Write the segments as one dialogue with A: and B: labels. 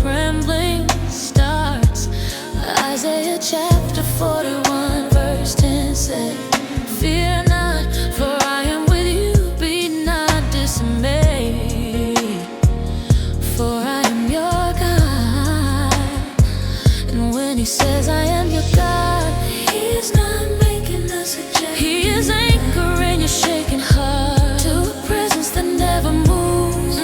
A: trembling starts. Isaiah chapter 41 verse 10 said, "Fear not, for I am with you. Be not dismayed, for I am your God." And when he says I am your God, he is not making a suggestion. He is anchoring your shaking heart to a presence that never moves.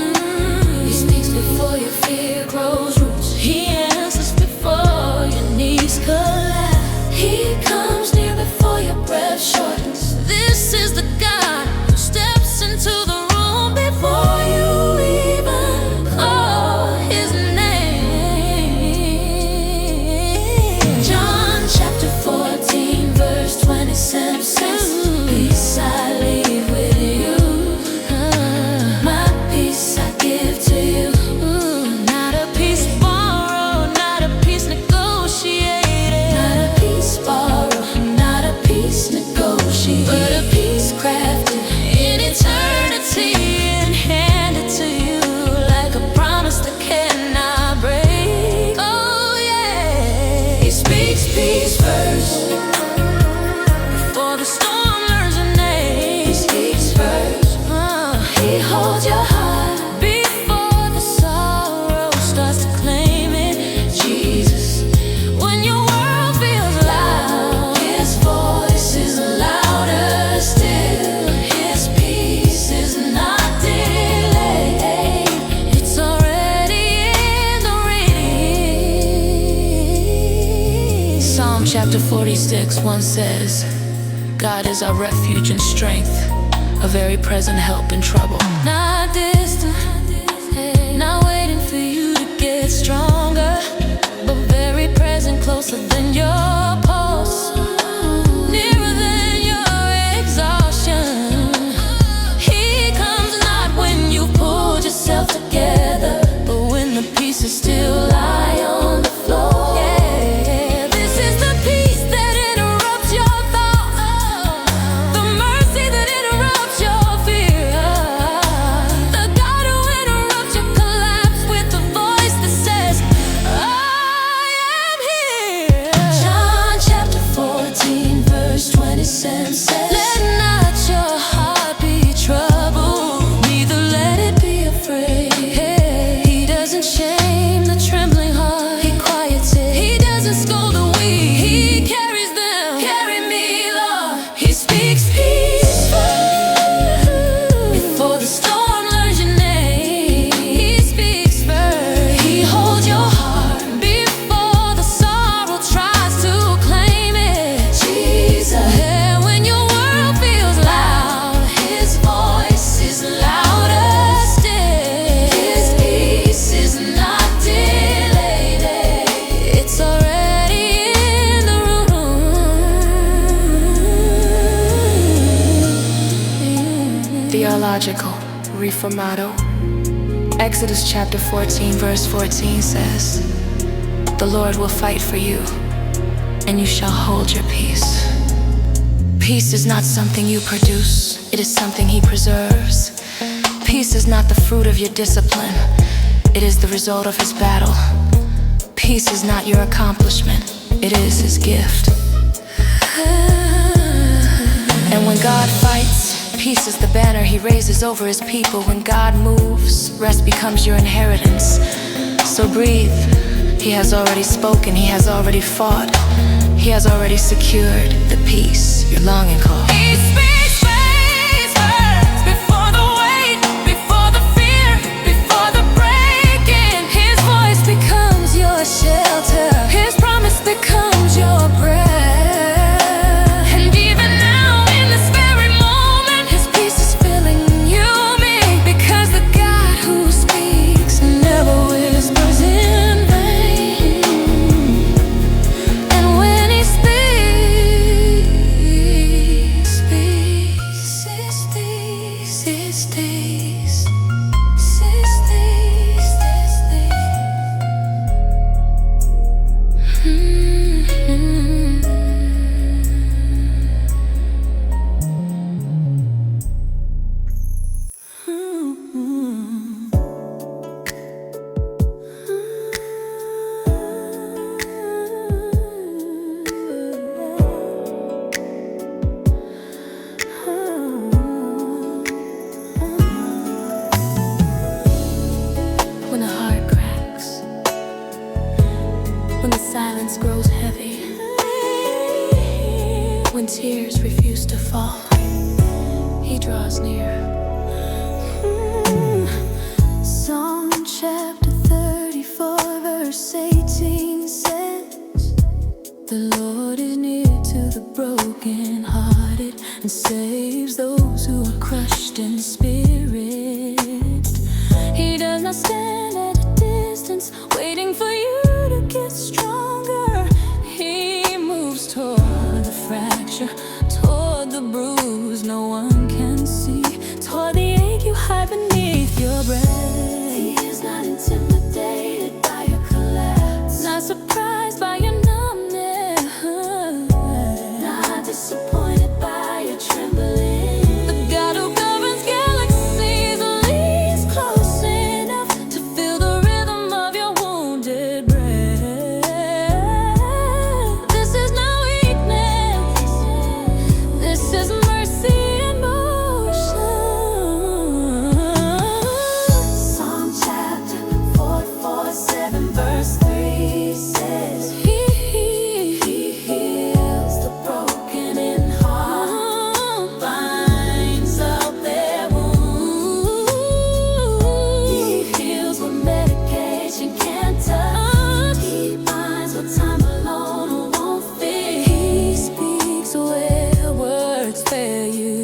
A: He speaks before your fear grows roots. He answers before your knees collapse. He comes near before your breath shortens. This is the God who steps into the room before you even call his name. John chapter 14 verse 27 says, "Peace I leave with you, my peace I give to you." Not a peace borrowed, not a peace negotiated. Not a peace borrowed, not a peace negotiated, but a peace crafted in eternity and handed to you like a promise that cannot break. Oh yeah, he speaks peace first before the storm learns your name. He speaks first. He holds your heart before the sorrow starts to claim it. Jesus, when your world feels loud, his voice is louder still. His peace is not delayed. It's already in the reading. Psalm chapter 46:1 says, "God is our refuge and strength, a very present help in trouble." Not distant, not waiting for you to get stronger, but very present, closer than your pulse, nearer than your exhaustion. He comes not when you pulled yourself together, but when the pieces still lie on the floor. Yeah, this is the peace that interrupts your thoughts, the mercy that interrupts your fear, the God who interrupts your collapse with the voice that says, "I am here." John chapter 14 verse 27 says, "Let not your heart be troubled, neither let it be afraid." He doesn't shame the trembling heart, he quiets it. He doesn't scold the weak, he carries them. Carry me, Lord. He speaks peace before the storm learns your name. He speaks first. He holds your heart before the sorrow tries to claim it. Jesus, and when your world feels loud, his voice is louder still. His peace is not delayed. It's already in the room. Theological Reformado. Exodus chapter 14 verse 14 says, "The Lord will fight for you, and you shall hold your peace." Peace is not something you produce, it is something he preserves. Peace is not the fruit of your discipline, it is the result of his battle. Peace is not your accomplishment, it is his gift. And when God fights, peace is the banner he raises over his people. When God moves, rest becomes your inheritance. So breathe. He has already spoken, he has already fought, he has already secured the peace you're longing for. He speaks faith first before the weight, before the fear, before the breaking. His voice becomes your shelter, his promise becomes your breath. And even now, in this very moment, his peace is filling you, me, because the God who speaks never whispers in vain. And when he speaks, silence grows heavy, when tears refuse to fall, he draws near. Psalm chapter 34 verse 18 says, the Lord is near to the brokenhearted and saves those who are crushed in spirit. He does not stand at a distance waiting for you to get stronger. He moves toward the fracture, toward the bruise no one can see, toward the ache you hide beneath your breath. He is not intimidated by your collapse, not surprised by your numbness, not disappointed by your trembling. The God who governs galaxies leans close enough to feel the rhythm of your wounded breath. This is not weakness, this is mercy in motion. Psalm chapter 447 verse 3 says, He heals the broken in heart, binds up their wounds. He heals what medication can't touch. He binds what time alone won't fix. He speaks where words fail you.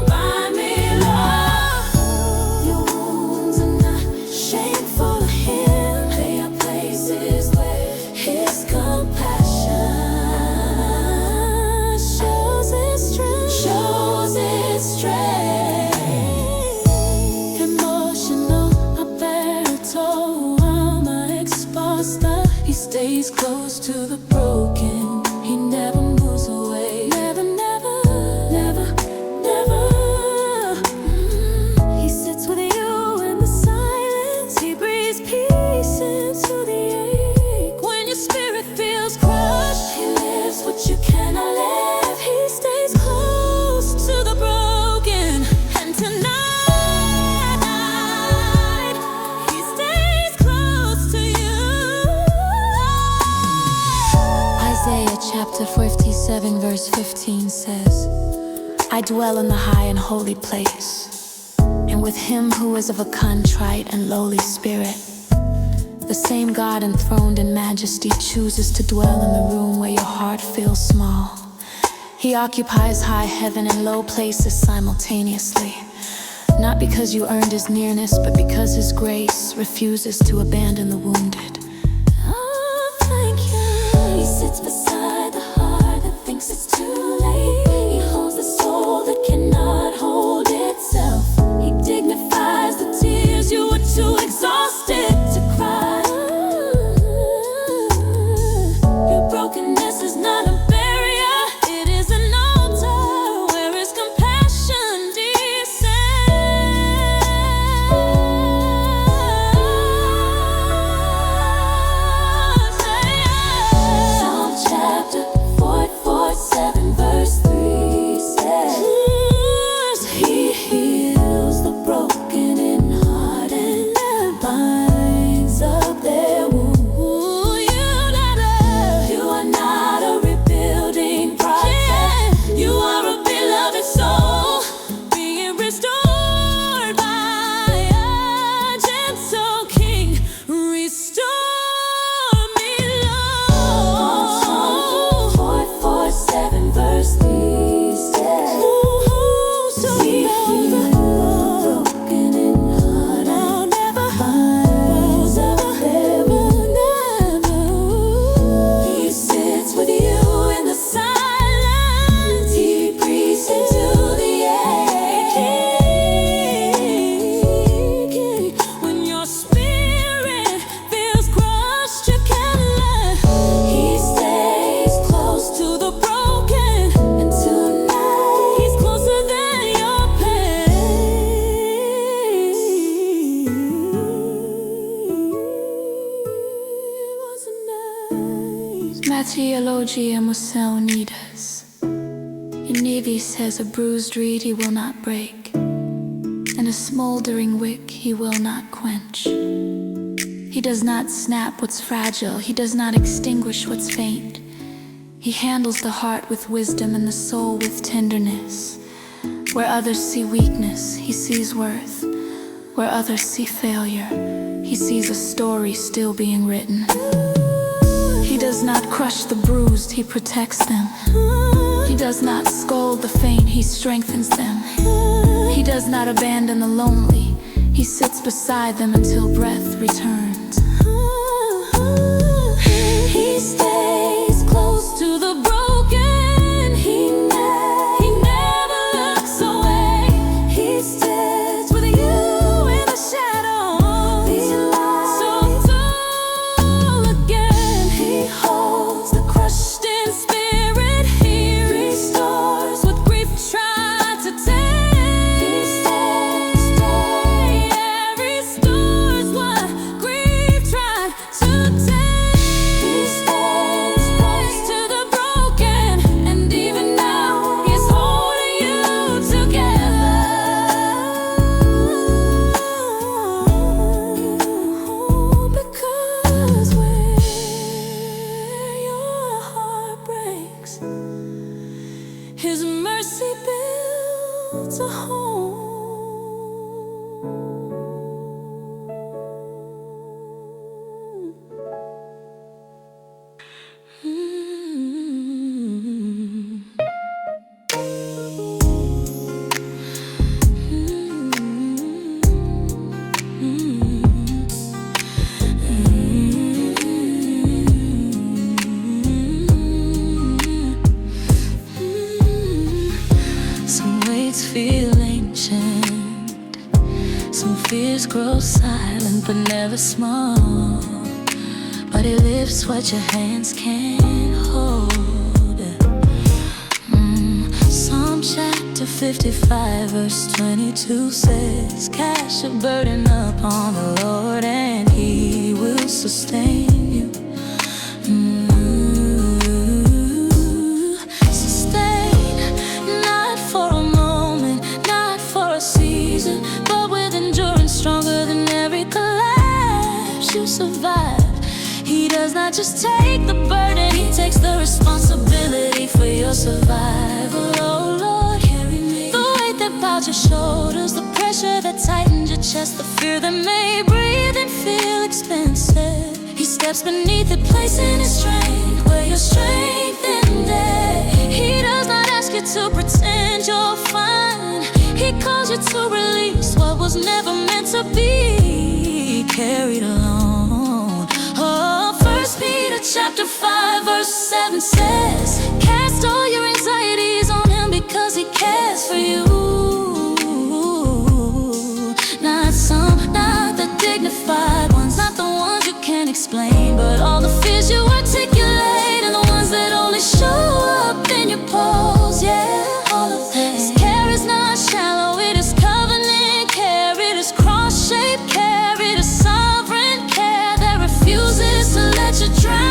A: Bind me, Lord. Your wounds are not shameful to Him. They are places where His compassion shows its strength. Emotional, I bear a toll. I'm exposed. He stays close to the broken. He never moves away. Never, never, never, never. He sits with you in the silence. He breathes peace into the ache. When your spirit feels crushed, He lives what you cannot live. He stays close to the broken. And tonight, He stays close to you. Isaiah chapter 57 verse 15 says, I dwell in the high and holy place, and with Him who is of a contrite and lowly spirit. The same God enthroned in majesty chooses to dwell in the room where your heart feels small. He occupies high heaven and low places simultaneously, not because you earned His nearness, but because His grace refuses to abandon the wounded. Oh, thank you. He sits beside the heart that thinks it's too late. He holds the soul that cannot hold itself. He dignifies the tears you were too exhausted to cry. Your brokenness is not a barrier, it is an altar where His compassion descends. Psalm chapter 447 verse 3 says, He heals the broken in heart and binds up their wounds. You are not a rebuilding project. You are a beloved soul being restored by a gentle King. Restore me, Lord. Psalm 447 verse 3 says, He heals the broken in heart and binds up their wounds. He sits with you in the silence. He breathes into the ache. When your spirit feels crushed, you can't let. He stays close to the broken, and tonight He's closer than your pain. Mattheology Unidas. In Navy says, a bruised reed He will not break, and a smoldering wick He will not quench. He does not snap what's fragile. He does not extinguish what's faint. He handles the heart with wisdom and the soul with tenderness. Where others see weakness, he sees worth. Where others see failure, he sees a story still being written. He does not crush the bruised, he protects them. He does not scold the faint, he strengthens them. He does not abandon the lonely, he sits beside them until breath returns. He stays close to the broken, he never looks away. He stands with you in the shadows, so tall again. He holds the crushed in spirit, he restores what grief tried to take. He stays, yeah, restores what grief tried to take. He stays close to the broken, and even now he's holding you together. Because where your heart breaks, his mercy builds a home. Some weights feel ancient, some fears grow silent but never small. But he lifts what your hands can't hold. Psalm chapter 55 verse 22 says, cast your burden upon the Lord and he will sustain you. Sustain, not for a moment, not for a season, but with endurance stronger than every collapse you survive. He does not just take the burden, he takes the responsibility for your survival. Oh Lord, carry me. The weight that bowed your shoulders, the pressure that tightened your chest, the fear that made breathing feel expensive. He steps beneath it, placing his strength where your strength ended. He does not ask you to pretend you're fine. He calls you to release what was never meant to be carried alone. Oh, 1 Peter chapter 5 verse 7 says, cast all your anxieties on him because he cares for you. Not some, not the dignified ones, not the ones you can't explain, but all the fears you articulate and the ones that only show up in your pose. Yeah, all of them. His care is not shallow, it is covenant care, it is cross-shaped care, it is sovereign care that refuses to let you drown.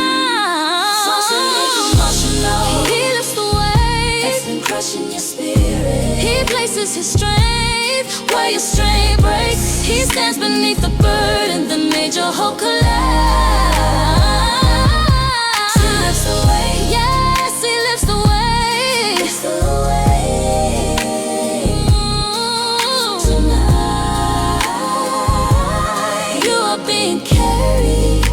A: Emotional. He lifts the weight that's been crushing your spirit. He places his strength where your strength breaks. He stands beneath the burden that made your hope collapse. He lifts the weight. Yes, he lifts the weight. Lifts the weight. Tonight you are being carried.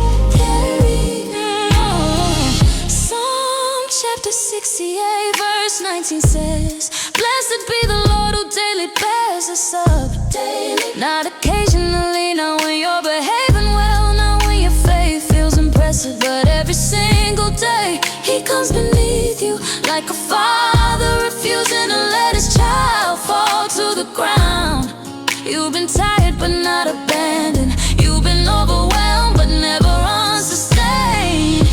A: Psalm chapter 68 verse 19 says, blessed be the Lord who daily bears us up. Daily, not occasionally, not when you're behaving well, not when your faith feels impressive, but every single day he comes beneath you like a father refusing to let his child fall to the ground. You've been tired but not abandoned. You've been overwhelmed but never unsustained.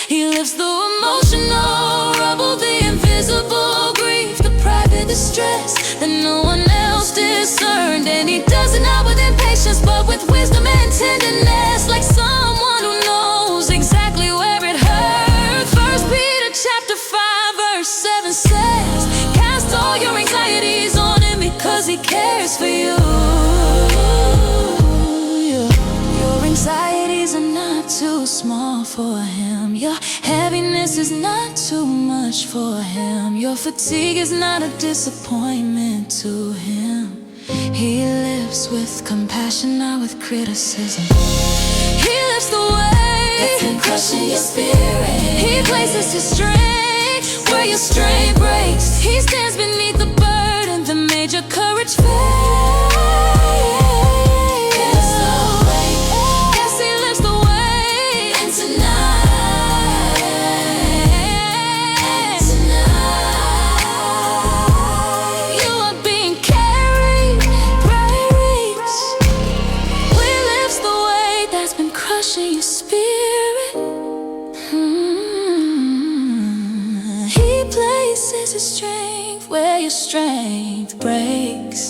A: He lifts the emotional rubble, the invisible grief, the private distress that no one else discerned. And he does it not with impatience but with wisdom and tenderness, like someone who knows exactly where it hurts. 1 Peter chapter 5 verse 7 says, cast all your anxieties on him because he cares for you. for him. Your heaviness is not too much for him. Your fatigue is not a disappointment to him. He lives with compassion, not with criticism. He lifts the weight that's been crushing your spirit. He places his strength where your strength breaks. He stands beneath the burden that made your courage fail. Your spirit. He places his strength where your strength breaks.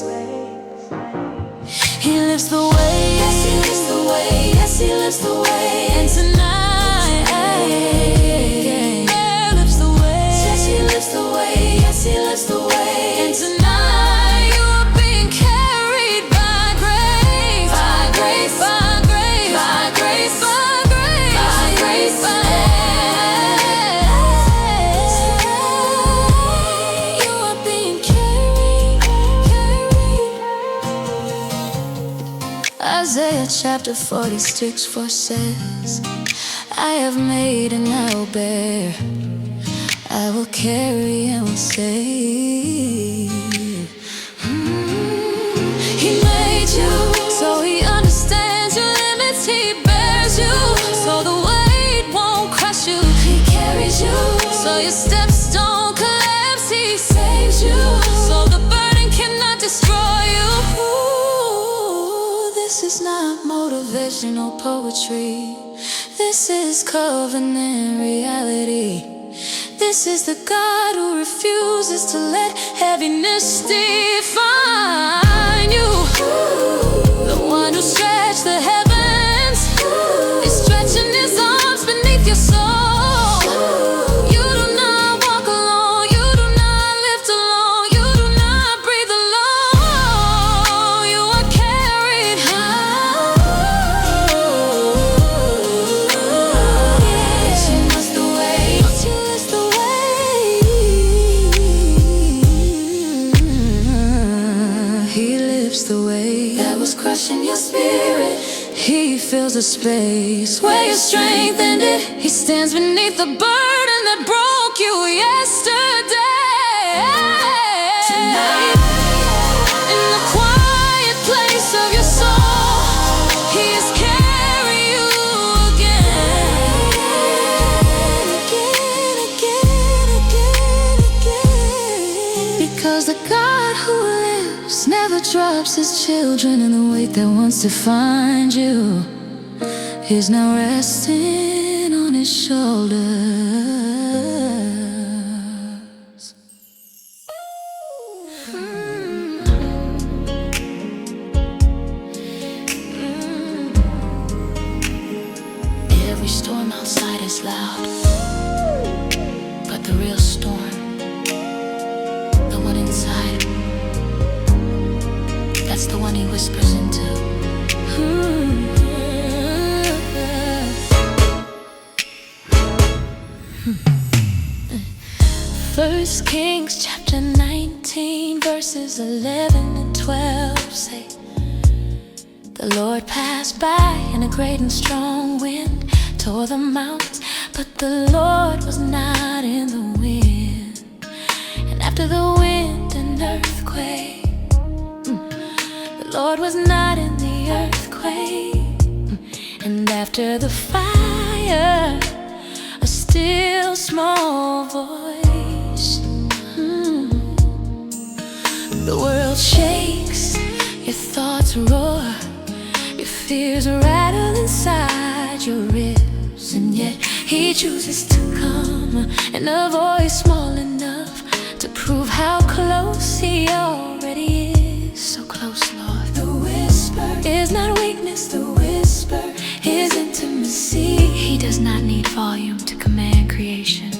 A: He lifts the weight. Yes, he lifts the weight. Yes, he lifts the weight. And tonight, he lifts the weight. Yes, he lifts the weight. Yes, he lifts the weight. And tonight, you are being carried by grace, by grace, by grace, by grace, by grace, by grace, by grace. You are being carried, carried. Isaiah chapter 46:4 says, I have made and I will bear, I will carry and will save. He made you, so he understands your limits. He bears you, so the weight won't crush you. He carries you, so your steps don't collapse. He saves you, so the burden cannot destroy you. This is not motivational poetry. This is covenant reality. This is the God who refuses to let heaviness define you. The one who stretched the heavens is stretching his arms beneath your soul. You do not walk alone. You do not lift alone. You do not breathe alone. You are carried high. Yes, you must the weight. You lift the weight. He lifts the weight that was crushing your spirit. He fills the space where your strength ended. He stands beneath the burden that broke you yesterday. Tonight, in the quiet place of your soul, he is carrying you again, again, again, again, again. Because the God who lives never drops his children, and the weight that wants to find you is now resting on his shoulders. Every storm outside is loud, but the real storm, the one inside, that's the one he whispers into. 1 Kings chapter 19 verses 11 and 12 say, the Lord passed by in a great and strong wind, tore the mountains, but the Lord was not in the wind. And after the wind, an earthquake. The Lord was not in the earthquake. And after the fire, a still small voice. The world shakes, your thoughts roar, your fears rattle inside your ribs. And yet he chooses to come in a voice small enough to prove how close he already is. So close, Lord. The whisper is not weakness, the whisper is intimacy. He does not need volume to command creation.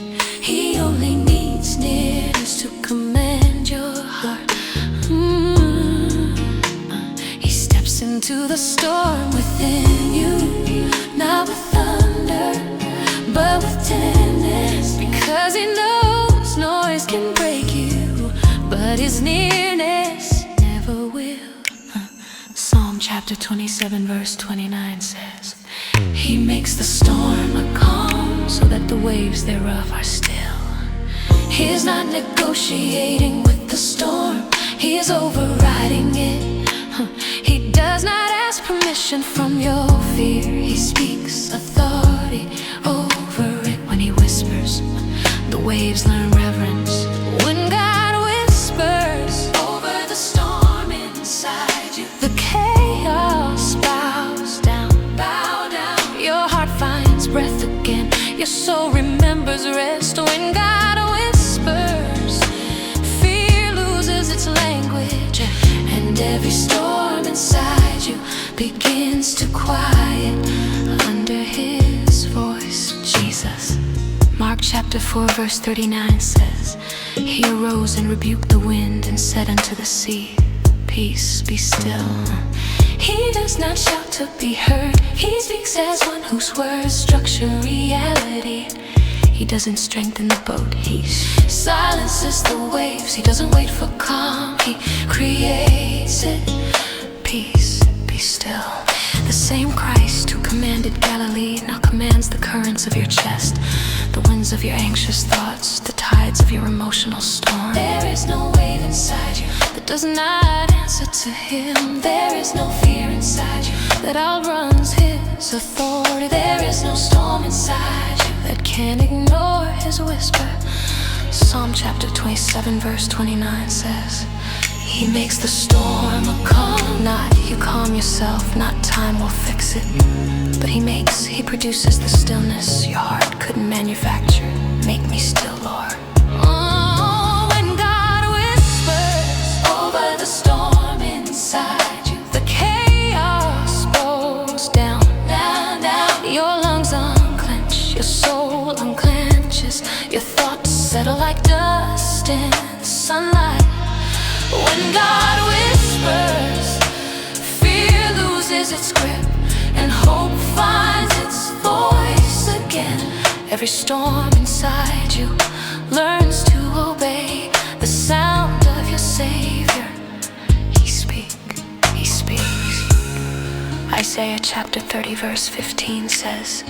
A: He only needs nearness to command your heart. He steps into the storm within you, not with thunder, His nearness never will. Psalm chapter 27 verse 29 says, He makes the storm a calm, so that the waves thereof are still. He is not negotiating with the storm, He is overriding it. He does not ask permission from your fear. He speaks authority over it. When He whispers, the waves learn reverence. When God whispers over the storm inside you, the chaos bows down. Bow down. Your heart finds breath again. Your soul remembers rest. When God whispers, fear loses its language, and every storm inside you begins to quiet under His voice. Jesus. Mark chapter 4 verse 39 says, He arose and rebuked the wind and said unto the sea, Peace, be still. He does not shout to be heard. He speaks as one whose words structure reality. He doesn't strengthen the boat, He silences the waves. He doesn't wait for calm, He creates it. Peace, be still. The same Christ who commanded Galilee now commands the currents of your chest, the winds of your anxious thoughts, the tides of your emotional storm. There is no wave inside you that does not answer to Him. There is no fear inside you that outruns His authority. There is no storm inside you that can ignore His whisper. Psalm chapter 27 verse 29 says, He makes the storm a calm. Not you calm yourself, not time will fix it, but He produces the stillness your heart couldn't manufacture. Make me still, Lord. Oh, when God whispers over the storm inside you, the chaos goes down, down, down. Your lungs unclench, your soul unclenches, your thoughts settle like dust in the sunlight. When God whispers, fear loses its grip, and hope finds its voice again. Every storm inside you learns to obey the sound of your Savior. He speaks. Isaiah chapter 30 verse 15 says,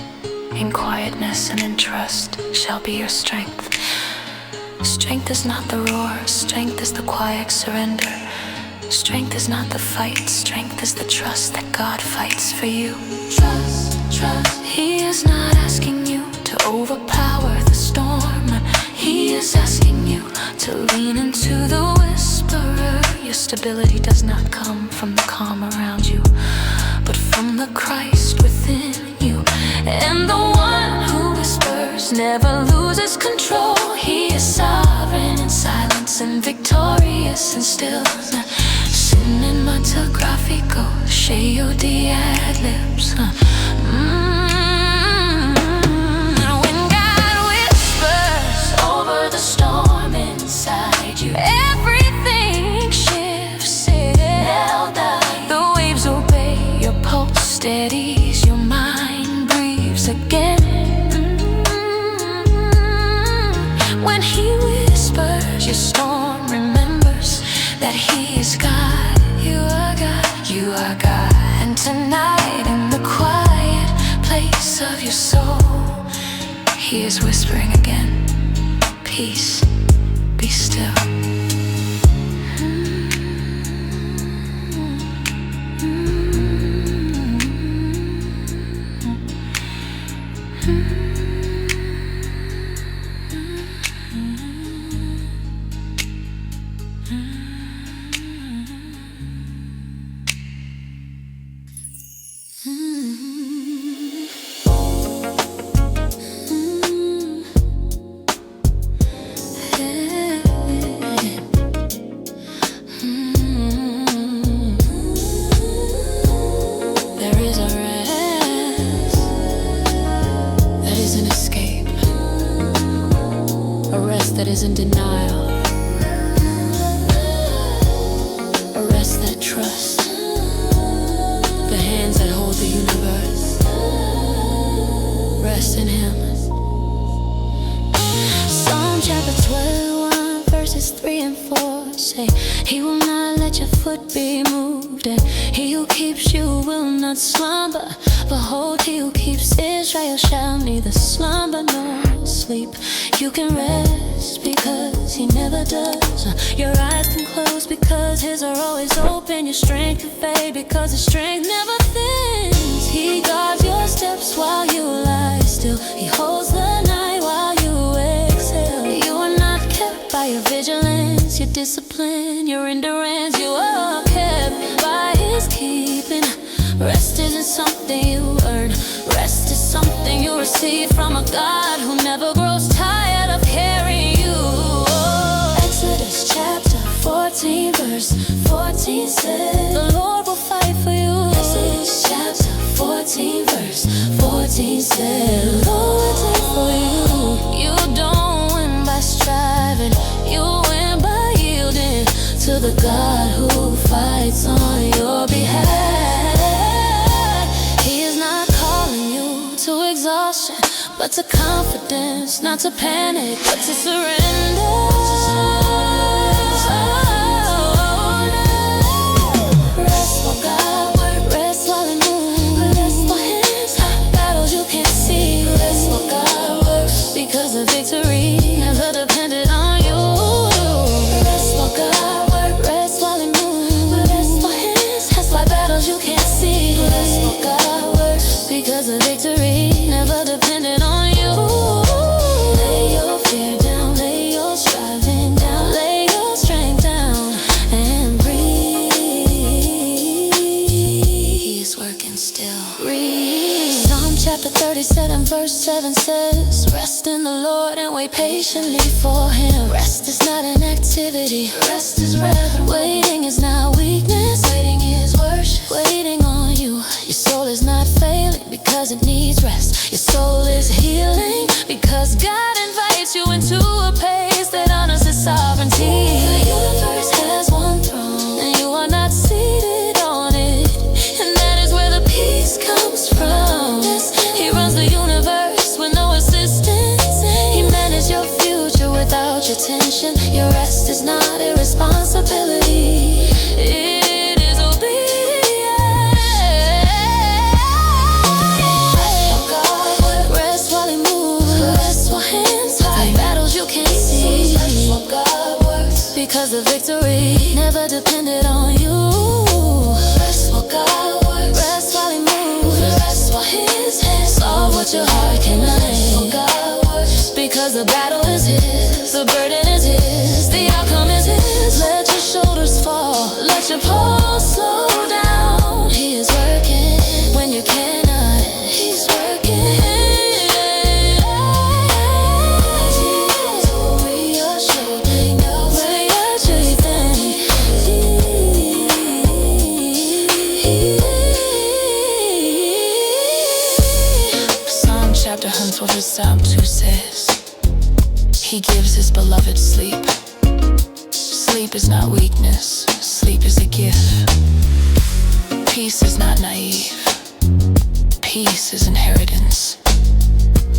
A: In quietness and in trust shall be your strength. Strength is not the roar, strength is the quiet surrender. Strength is not the fight, strength is the trust that God fights for you. Trust. He is not asking you to overpower the storm. He is asking you to lean into the whisperer. Your stability does not come from the calm around you, but from the Christ within you. And the one who whispers never loses control. He is sovereign in silence and victorious in stillness. Cinematographico, sceo di ad-libs. When God whispers over the storm inside you, everything shifts. The waves obey, your pulse steadies, your mind breathes again. When He whispers, your storm remembers that He is God. You are God. And tonight in the quiet place of your soul, He is whispering again, Peace, be still. That is in denial, a rest that trusts the hands that hold the universe. Rest in Him. Psalm chapter 12, verses 3 and 4 say he will not let your foot be moved, and he who keeps you will not slumber. Behold, he who keeps Israel shall neither slumber nor sleep. You can rest because he never does. Your eyes can close because his are always open. Your strength can fade because his strength never thins. He guards your steps while you lie still. He holds the night while you exhale. You are not kept by your vigilance, your discipline, your endurance. You are kept by his keeping. Rest isn't something you earn. Rest is something you receive from a God who never grows tired of carrying you. Exodus chapter 14 verse 14 says, the Lord will fight for you. Exodus chapter 14 verse 14 says, the Lord will fight for you. You don't win by striving, you win by yielding to the God who fights on your behalf. To exhaustion, but to confidence, not to panic, but to surrender. Rest while God works, rest while He moves, rest while His battles you can't see. Rest while God works, because the victory never depended on you. Rest while God works, rest while He moves, rest while His battles you can't see. Rest while God works, because the victory never depended on you. Lay your fear down, lay your striving down, lay your strength down and breathe. He's working still. Breathe. Psalm chapter 37 verse 7 says, rest in the Lord and wait patiently for Him. Rest is not an activity, rest is rather. Waiting is not weakness, waiting is worship. Waiting on you, your soul is not failing because it needs rest. Your soul is healing because God invites you into a place that honors His sovereignty. The universe has one throne and you are not seated on it, and that is where the peace comes from. Yes, He runs the universe with no assistance. He manages your future without your tension. Your rest is not irresponsibility, it is obedience. Rest while He moves, rest while hands fight battles you can't see. Rest while God works, because the victory never depended on you. Rest while God works, rest while He moves, rest while His hands solve what your heart cannot. Rest while God works, because the battle is His, the burden is His, the outcome is His. Let your shoulders fall, let your pulse slow down. He is working when you cannot. He's working. Psalm chapter 104 verse 2 says, He gives His beloved sleep. Sleep is not weakness, sleep is a gift. Peace is not naive, peace is inheritance.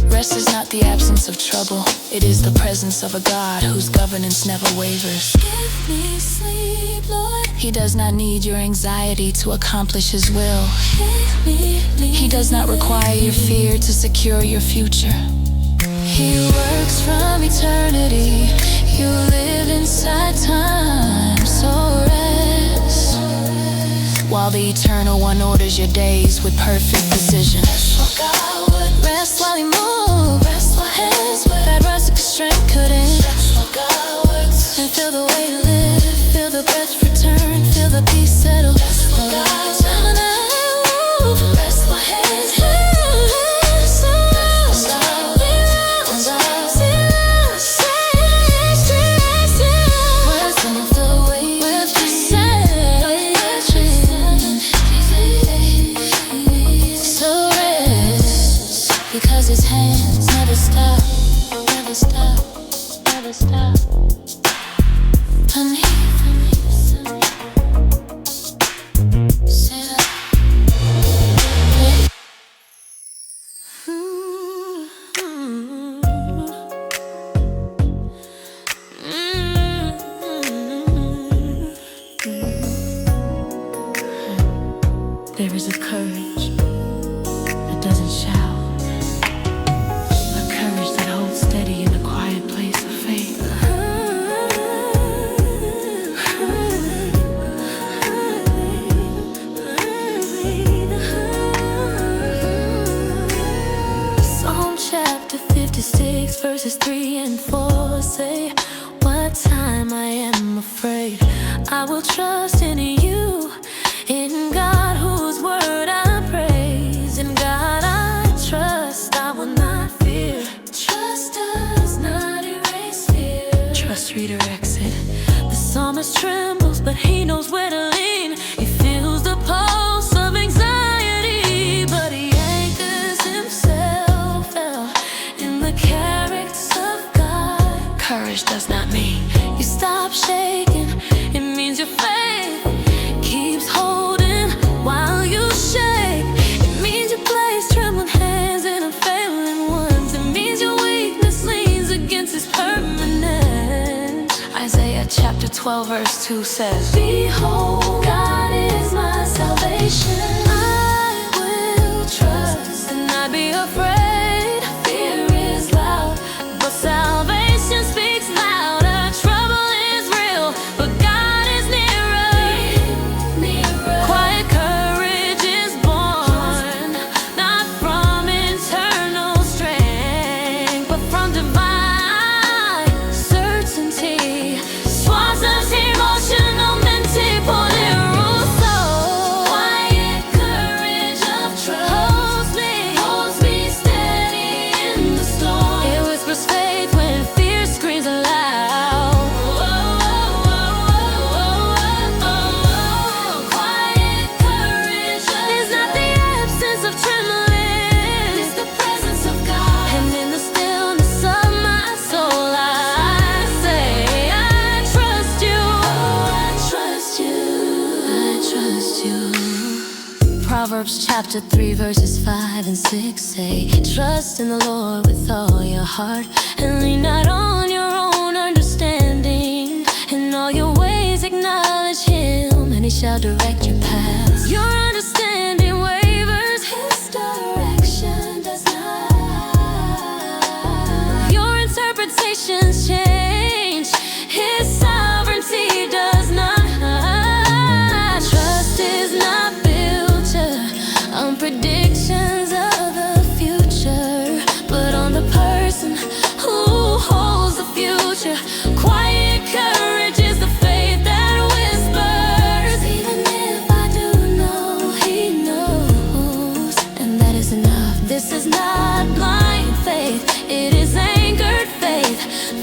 A: Rest is not the absence of trouble, it is the presence of a God whose governance never wavers. Give me sleep, Lord. He does not need your anxiety to accomplish His will. He does not require your fear to secure your future. He works from eternity, you live inside time, so rest while the Eternal One orders your days with perfect precision. Rest while God would, rest while He moves, rest while hands would, that rustic strength couldn't. Rest while God works, and feel the way to live, feel the breath return, feel the peace settle. Rest while God's time and move, rest while hands would. Because His hands never stop, never stop, never stop. Honey, say that. 56 verses 3 and 4 say, what time I am afraid, I will trust in you, in God whose word I praise. In God I trust, I will not fear. Trust does not erase fear. Trust redirects it. The psalmist trembles, but he knows where to lean. He feels the pulse of anxiety, but he anchors himself in the characters of God. Courage does not mean you stop shaking. It means your faith keeps holding while you shake. It means you place trembling hands in unfailing ones. It means your weakness leans against His permanence. Isaiah chapter 12 verse 2 says, behold, God is my salvation. I will trust and not be afraid. Fear is loud, but salvation speaks louder. Trouble is real, but God is nearer. Quiet courage is born, not from internal strength, but from divine certainty. Swasas emotionalmente poderoso. Quiet courage of trust holds me steady in the storm. It whispers faith when fear screams aloud. Quiet courage is not the absence of trembling, it's the presence of God. And in the stillness of my soul I say, I trust you. I trust you. I trust you. Proverbs chapter 3 verses 5 and 6 say, trust in the Lord with all your heart, and lean not on your own understanding. In all your ways acknowledge Him, and He shall direct your paths. Your understanding wavers, His direction does not. Your interpretations change, His sovereignty does not. Trust is not built on predictions of the future, but on the person who holds the future. Quiet courage is the faith that whispers, even if I do know He knows, and that is enough. This is not blind faith, it is anchored faith.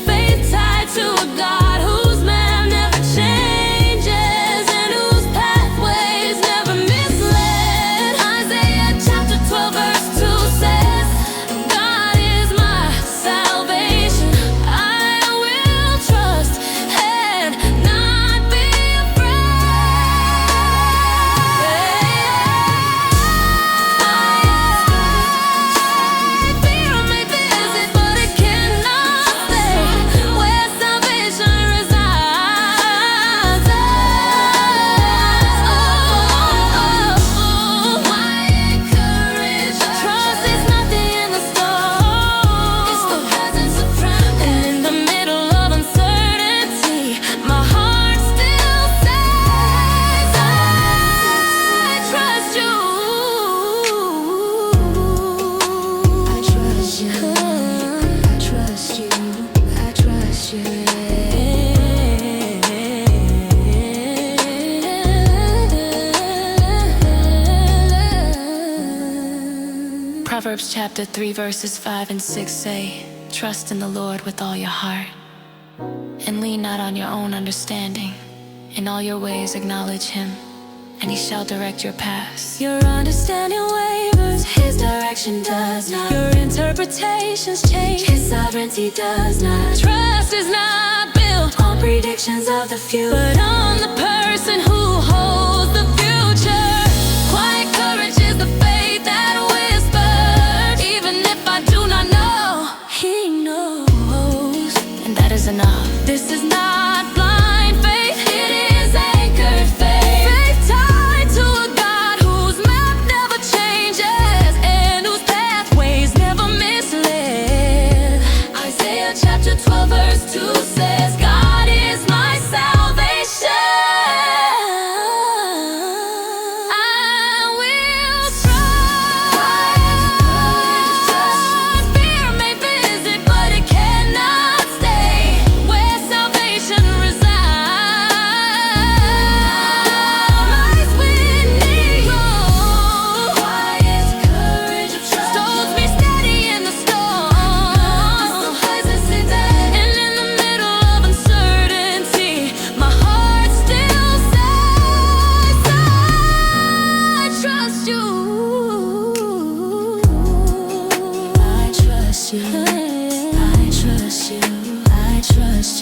A: Faith tied to a God whose map never changes and whose pathways never misled. Isaiah chapter 12 verse 2 says, God is my salvation. I will trust and not be afraid. Fear may visit, but it cannot stay where salvation resides. Quiet courage, trust is nothing in the storm, it's the presence of trembling. And in the middle of uncertainty, my heart still says, I trust you. I trust you. I trust you. I trust you. Proverbs chapter 3 verses 5 and 6 say, trust in the Lord with all your heart, and lean not on your own understanding. In all your ways acknowledge Him, and He shall direct your paths. Your understanding wavers, His direction does not. Your interpretations change, His sovereignty does not. Trust is not built on predictions of the future, but on the person who holds the future. Quiet courage is the faith that whispers, even if I do not know, He knows, and that is enough. This is not blind faith, it is anchored faith. Faith tied to a God whose map never changes and whose pathways never misled. Isaiah chapter 12 verse 2 says, God is my salvation.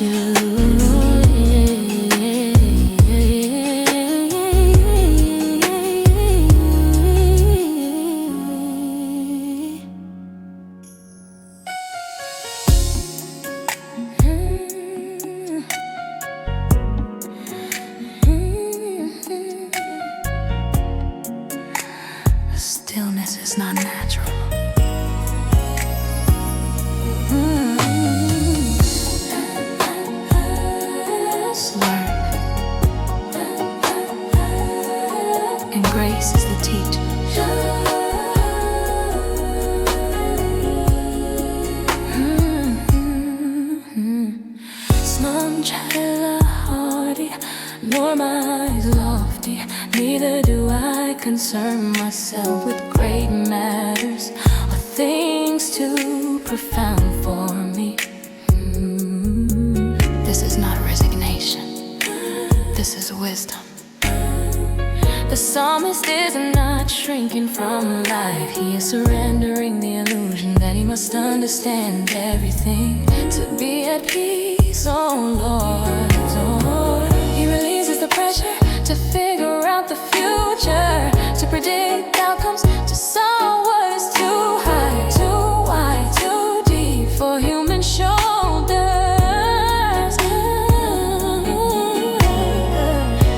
A: you. Stillness is not natural. Learn. And grace is the teacher. Small child hardy, nor my eyes lofty. Neither do I concern myself with great matters or things too profound for me. This is not resignation, this is wisdom. The psalmist is not shrinking from life. He is surrendering the illusion that he must understand everything to be at peace, oh Lord, oh. He releases the pressure to figure out the future, to predict outcomes, to solve what is too high, too wide, too deep for human shoulders.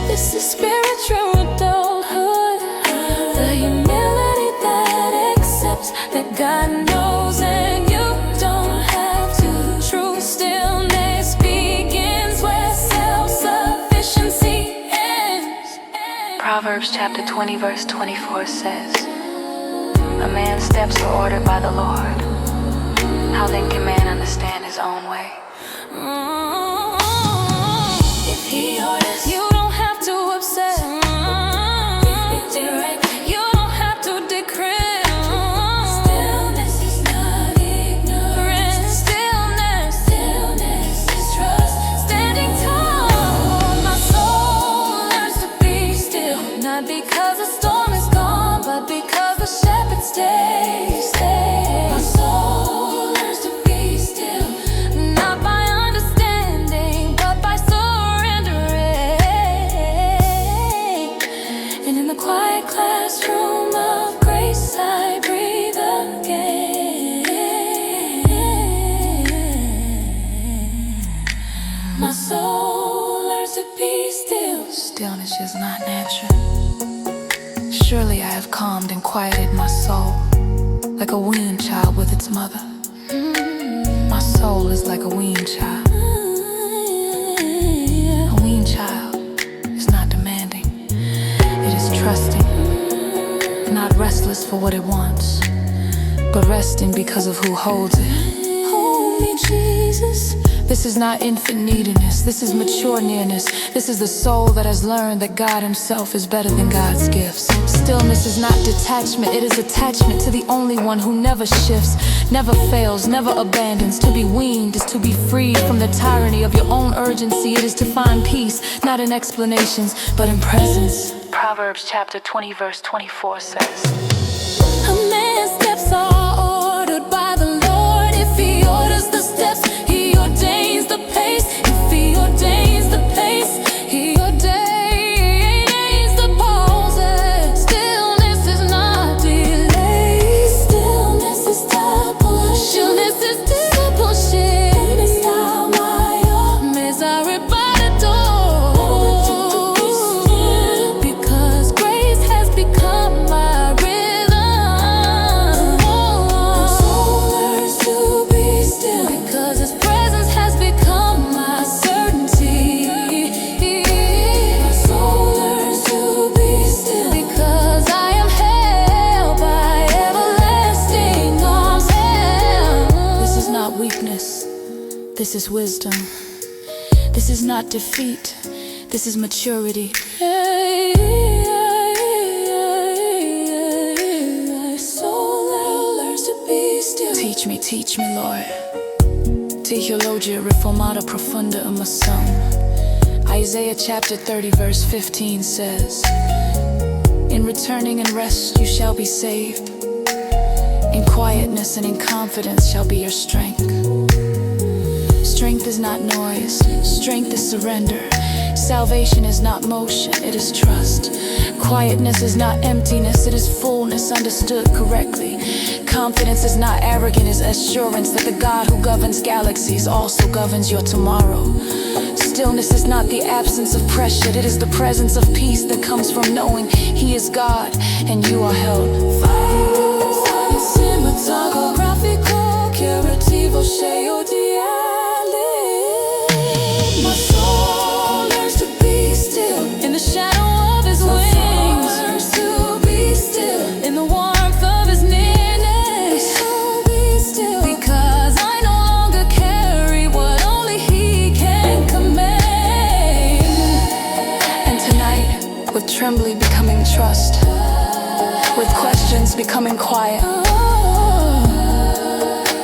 A: This is spiritual adulthood, the humility that accepts that God knows and you don't have to. True stillness begins where self-sufficiency. Proverbs chapter 20 verse 24 says, a man's steps are ordered by the Lord. How then can man understand his own way? If he orders, you don't have to upset. You don't have to decree. Stillness is not ignorance. Stillness is trust. Standing tall, my soul learns to be still. Not because the storm is gone, but because the shepherd stays. My soul learns to be still, not by understanding, but by surrendering. And in the quiet classroom of grace, I breathe again. My soul learns to be still. Stillness is not natural. Surely I have calmed and quieted my soul, like a weaned child with its mother. My soul is like a weaned child. A weaned child is not demanding. It is trusting, not restless for what it wants, but resting because of who holds it. Hold me, Jesus. This is not infant neediness, this is mature nearness. This is the soul that has learned that God himself is better than God's gifts. Stillness is not detachment, it is attachment to the only one who never shifts, never fails, never abandons. To be weaned is to be freed from the tyranny of your own urgency. It is to find peace, not in explanations, but in presence. Proverbs chapter 20 verse 24 says, a man's steps are ordered by the Lord. If he orders the steps, he ordains the pace. If he ordains the pace, he ordains the pauses. Stillness is not delay. Stillness is discipleship. Stillness is discipleship. Because grace has become my rhythm. My soul learns to be still. Because his presence has become my certainty. My soul learns to be still. Because I am held by everlasting arms. This is not weakness, this is wisdom. This is not defeat, this is maturity. Soul learns to be still. Teach me, Lord. Teologia reformata profunda emoção. Isaiah chapter 30 verse 15 says, in returning and rest you shall be saved. In quietness and in confidence shall be your strength. Strength is not noise, strength is surrender. Salvation is not motion, it is trust. Quietness is not emptiness, it is fullness understood correctly. Confidence is not arrogant, it is assurance that the God who governs galaxies also governs your tomorrow. Stillness is not the absence of pressure, it is the presence of peace that comes from knowing He is God and you are held. Cinematographico, curativo, cheio de além. My soul learns to be still in the shadow of His wings. Learns to be still in the warmth of His nearness. So be still, because I no longer carry what only He can command. And tonight, with trembling becoming trust, with questions becoming quiet,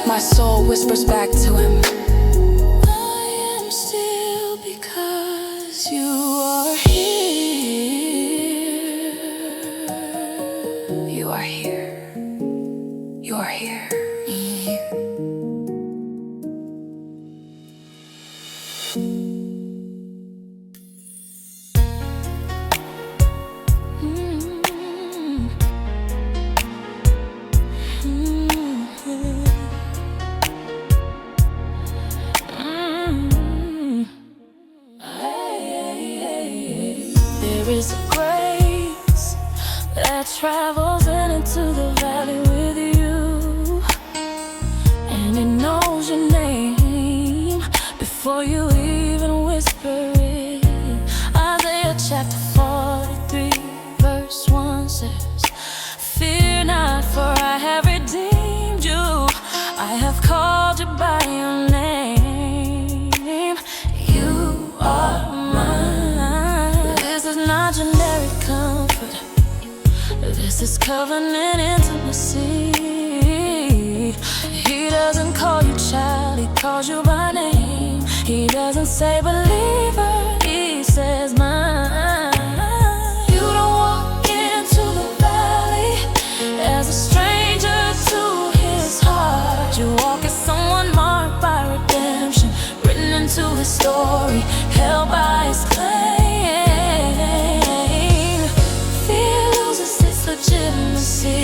A: my soul whispers back to Him, I am still because you are here. You are here. You are here. There is a grace that travels in into the valley with you, and it knows your name before you even whisper it. Isaiah chapter 43 verse 1 says, fear not, for I have redeemed you. I have called you by your name. You are mine. This is not generic comfort, this is covenant intimacy. He doesn't call you child, He calls you by name. He doesn't say believer, He says mine. You don't walk into the valley as a stranger to His heart. You walk as someone marked by redemption, written into His story, held by His claim. Fear loses its legitimacy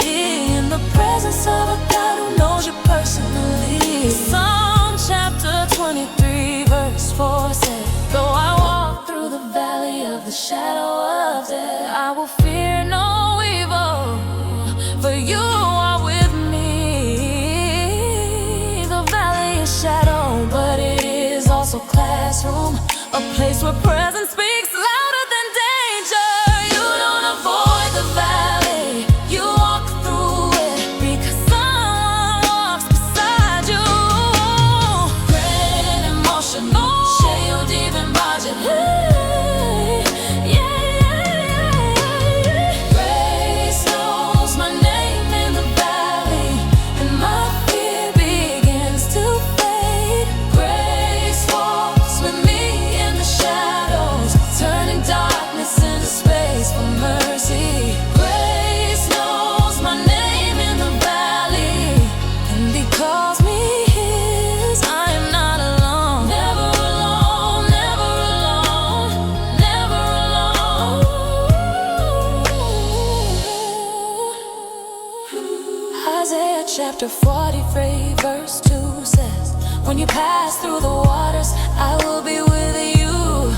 A: in the presence of a God who knows you personally. Psalm chapter 23 verse 4 says, though I walk through the valley of the shadow of death, I will fear no evil, for you are with me. The valley is shadow, but it is also classroom, a place where presence speaks louder than danger. You don't avoid the valley, you walk through it, because someone walks beside you. Great and emotional, cheio de imagem. Grace knows my name in the valley, and my fear begins to fade. Grace walks with me in the shadows, turning darkness into space for mercy. Grace knows my name in the valley, and He calls me His. I am not alone, never alone, never alone, never alone. Isaiah chapter 43 verse 2 says, when you pass through the waters, I will be with you,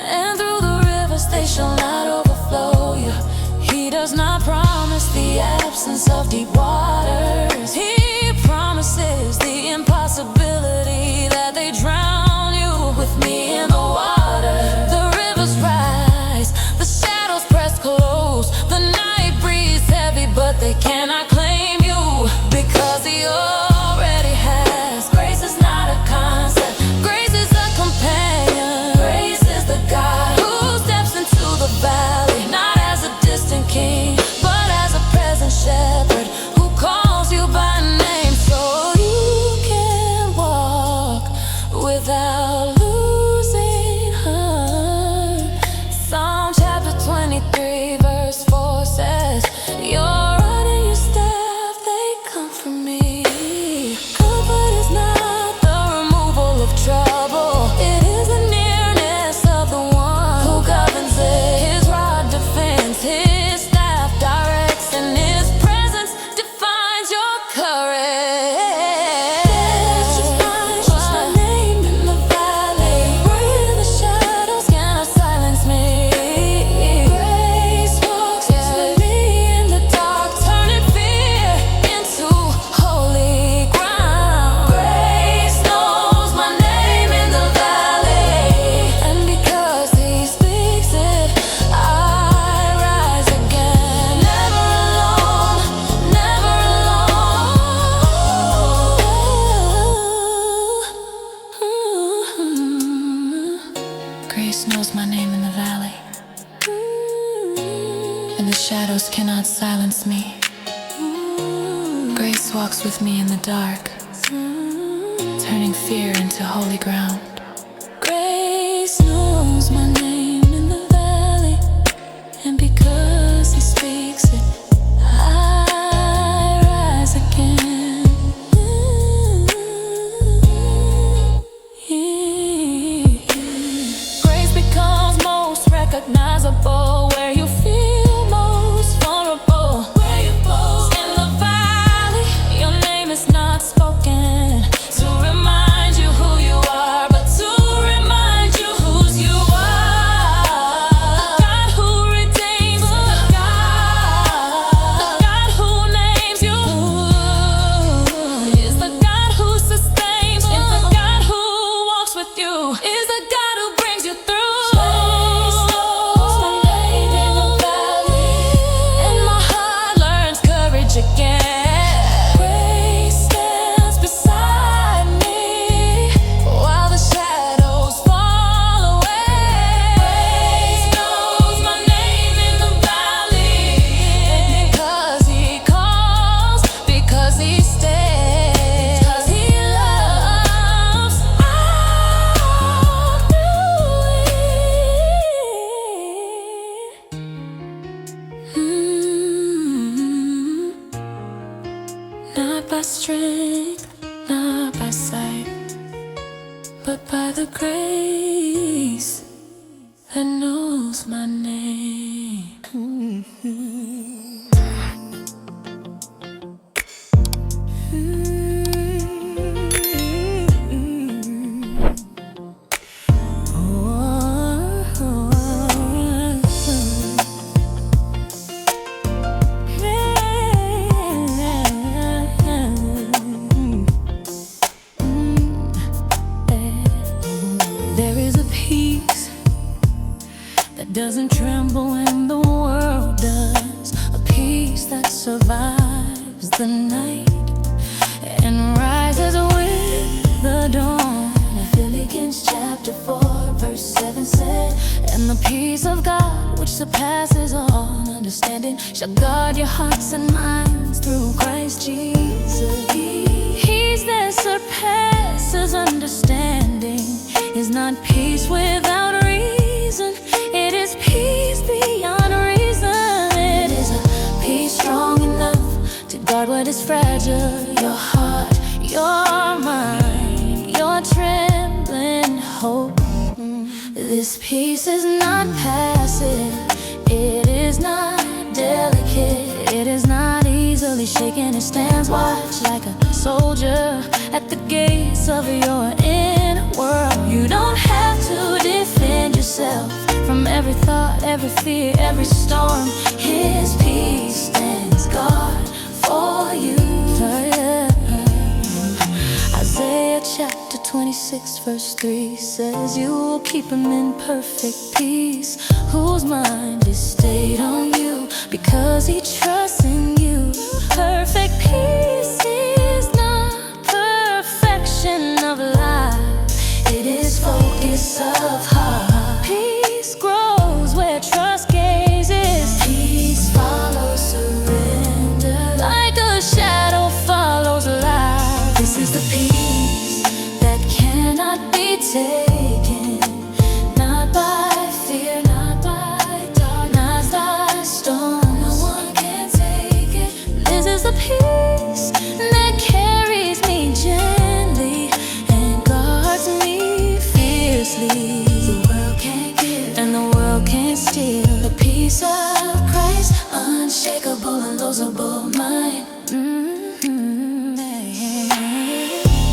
A: and through the rivers they shall not overflow you. He does not promise the absence of deep waters. He promises the impossibility that they drown you. With me in the water, the rivers rise, the shadows press close, the night breeze heavy, but they cannot claim you, because He already has. Grace is not a concept, grace is a companion. Grace is the God who steps into the valley, not as a distant king, but as a present shepherd who calls Grace walks with me in the dark, turning fear into holy ground. Grace knows my name in the valley, and because He speaks it, I rise again. Grace becomes most recognizable where you feel most vulnerable. In the valley, your name is not spoken to remind you who you are, but to remind you whose you are. The God who redeems, the God who names you, is the God who sustains, is the God who walks with you, is the God who brings you through. Not by strength, not by sight, but by the grace that knows my name. Doesn't tremble when the world does, a peace that survives the night and rises with the dawn. Philippians chapter 4 verse 7 said, and the peace of God which surpasses all understanding shall guard your hearts and minds through Christ Jesus. Peace that surpasses understanding is not peace without reason. It is peace beyond reason. It is a peace strong enough to guard what is fragile. Your heart, your mind, your trembling hope. This peace is not passive. It is not delicate. It is not easily shaken. It stands watch like a soldier at the gates of your inner world. You don't have to defend yourself from every thought, every fear, every storm. His peace stands guard for you. Isaiah chapter 26 verse 3 says, you will keep him in perfect peace, whose mind is stayed on you, because he trusts in you. Perfect peace is not perfection of life, it is focus of heart. Peace grows where trust gazes. Peace follows surrender, like a shadow follows light. This is the peace that cannot be taken, not by fear, not by dark, not by storm. No one can take it. This is the peace that carries me gently and guards me fiercely. The world can't give and the world can't steal the peace of Christ, unshakable and losable mine.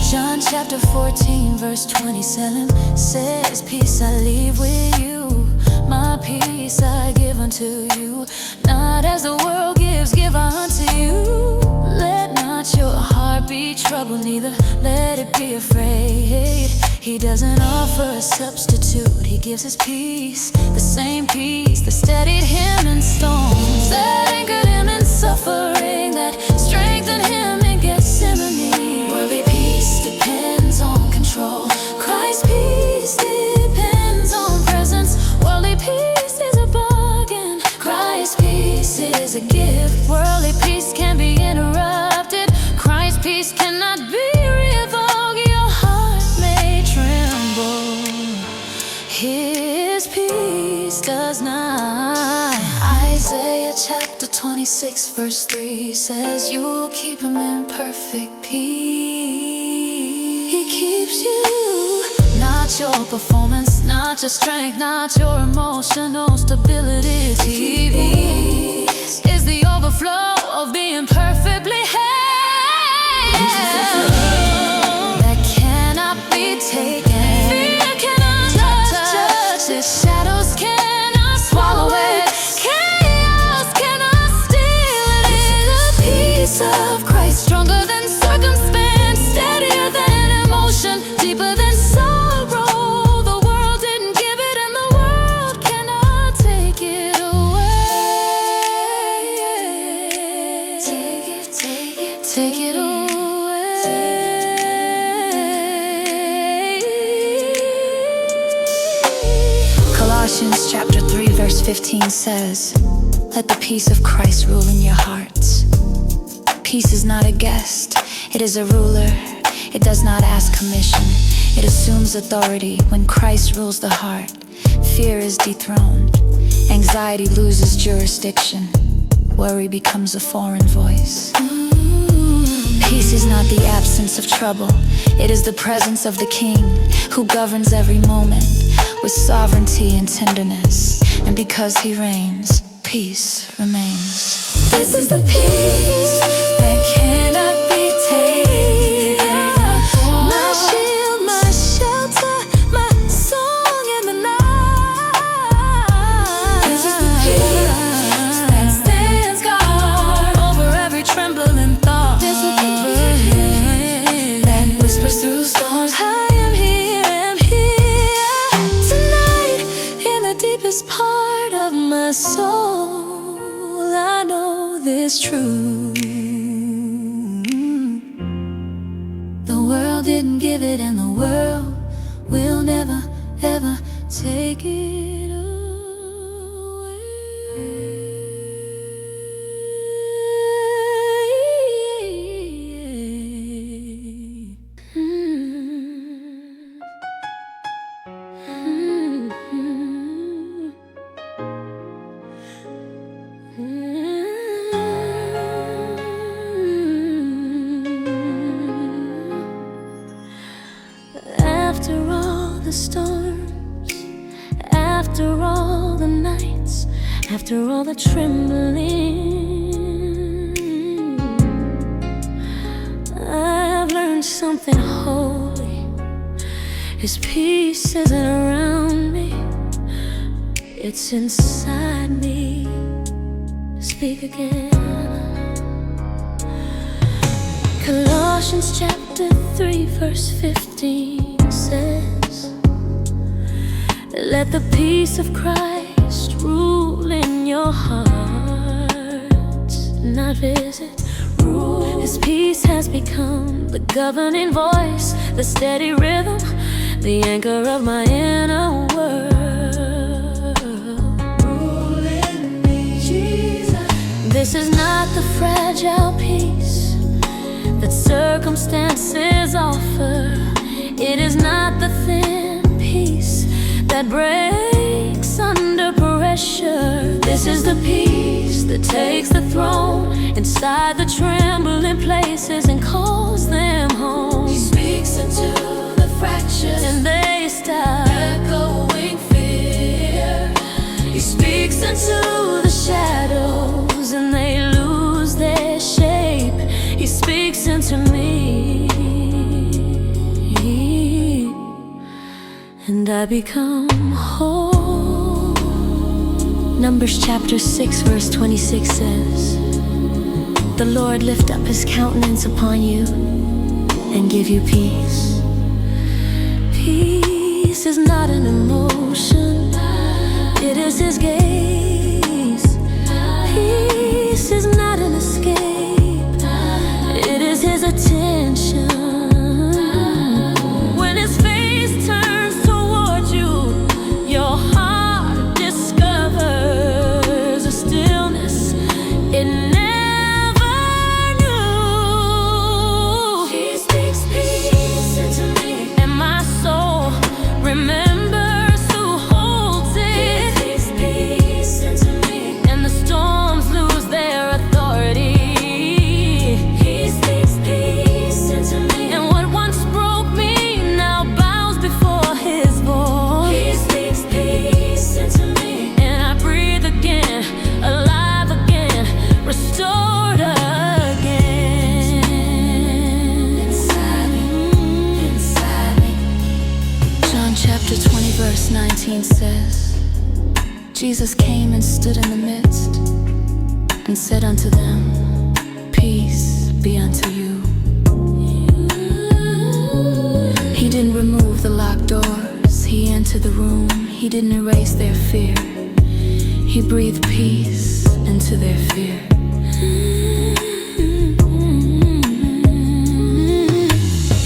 A: John chapter 14 verse 27 says, peace I leave with you, my peace I give unto you. Not as the world gives, give unto you. Let not your heart be troubled, neither let it be afraid. He doesn't offer a substitute, he gives his peace, the same peace that steadied him in storms, that anchored him in suffering, that strengthened him in Gethsemane. Worldly peace depends on control, Christ's peace depends on presence. Worldly peace is a bargain, Christ's peace is a gift. Worldly peace can be interrupted, Christ's 26 verse 3 says, you will keep him in perfect peace. He keeps you. Not your performance, not your strength, not your emotional stability. Peace is the overflow of being perfectly held. That cannot be taken. Fear cannot touch it. Shadows cannot swallow it. Chaos cannot steal it. It's the peace of Christ, stronger than circumstance, steadier than emotion, deeper than sorrow. The world didn't give it, and the world cannot take it away. Take it away. Colossians chapter 3 verse 15 says, let the peace of Christ rule in your hearts. Peace is not a guest, it is a ruler. It does not ask permission, it assumes authority. When Christ rules the heart, fear is dethroned, anxiety loses jurisdiction, worry becomes a foreign voice. Peace is not the absence of trouble, it is the presence of the King who governs every moment with sovereignty and tenderness. And because he reigns, peace remains. This is the peace that cannot be taken. My shield, my shelter, my song in the night. This is the peace that stands guard over every trembling thought. This is the peace that whispers through storms. I am here tonight in the deepest part of my soul. I know this truth. The world didn't give it, and the world will never, ever take it away. After all the storms, after all the nights, after all the trembling, I've learned something holy. His peace isn't around me, it's inside me. Speak again. Colossians chapter 3 verse 15 says, let the peace of Christ rule in your hearts, not visit, rule. His peace has become the governing voice, the steady rhythm, the anchor of my inner world. Rule in me, Jesus. This is not the fragile peace that circumstances offer. It is not the thin peace that breaks under pressure. This is the peace that takes the throne inside the trembling places and calls them home. He speaks into the fractures and they stop echoing fear. He speaks into the shadows and they lose their shape. He speaks into me, and I become whole. Numbers chapter 6 verse 26 says, the Lord lift up his countenance upon you and give you peace. Peace is not an emotion, it is his gaze. Peace is not an escape, it is his attention. When his face turns toward you, your heart discovers a stillness it never knew. He speaks peace into me, and my soul remembers who holds it. He speaks peace into me, and the storms lose their authority. Jesus came and stood in the midst and said unto them, Peace be unto you. He didn't remove the locked doors. He entered the room. He didn't erase their fear. He breathed peace into their fear.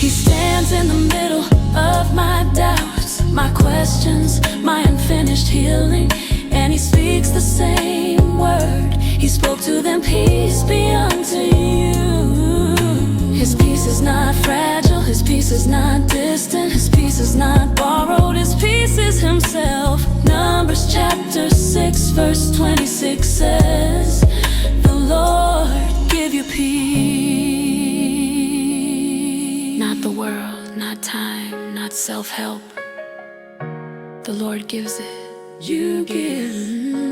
A: He stands in the middle of my doubts, my questions, my unfinished healing, and he speaks the same word. He spoke to them, peace be unto you. His peace is not fragile, his peace is not distant, his peace is not borrowed, his peace is himself. Numbers chapter 6 verse 26 says, the Lord give you peace. Not the world, not time, not self-help. The Lord gives it. You give,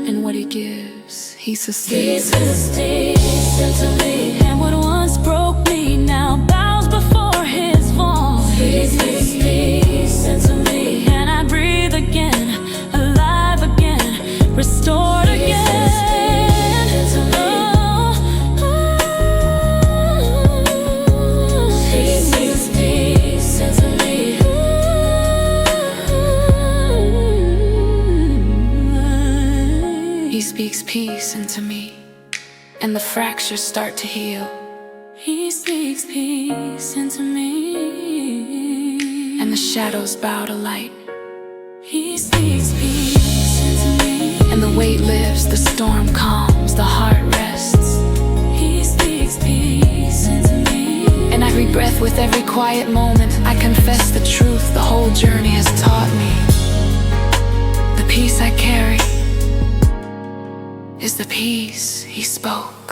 A: and what he gives, he sustains. He sustains into me, and what once broke me now bows before his voice. He speaks peace into me, and I breathe again, alive again, restored again. He speaks peace into me. He speaks peace into me, and the fractures start to heal. He speaks peace into me, and the shadows bow to light. He speaks peace into me, and the weight lifts, the storm calms, the heart rests. He speaks peace into me, and every breath with every quiet moment I confess the truth the whole journey has taught me. The peace I carry is the peace he spoke.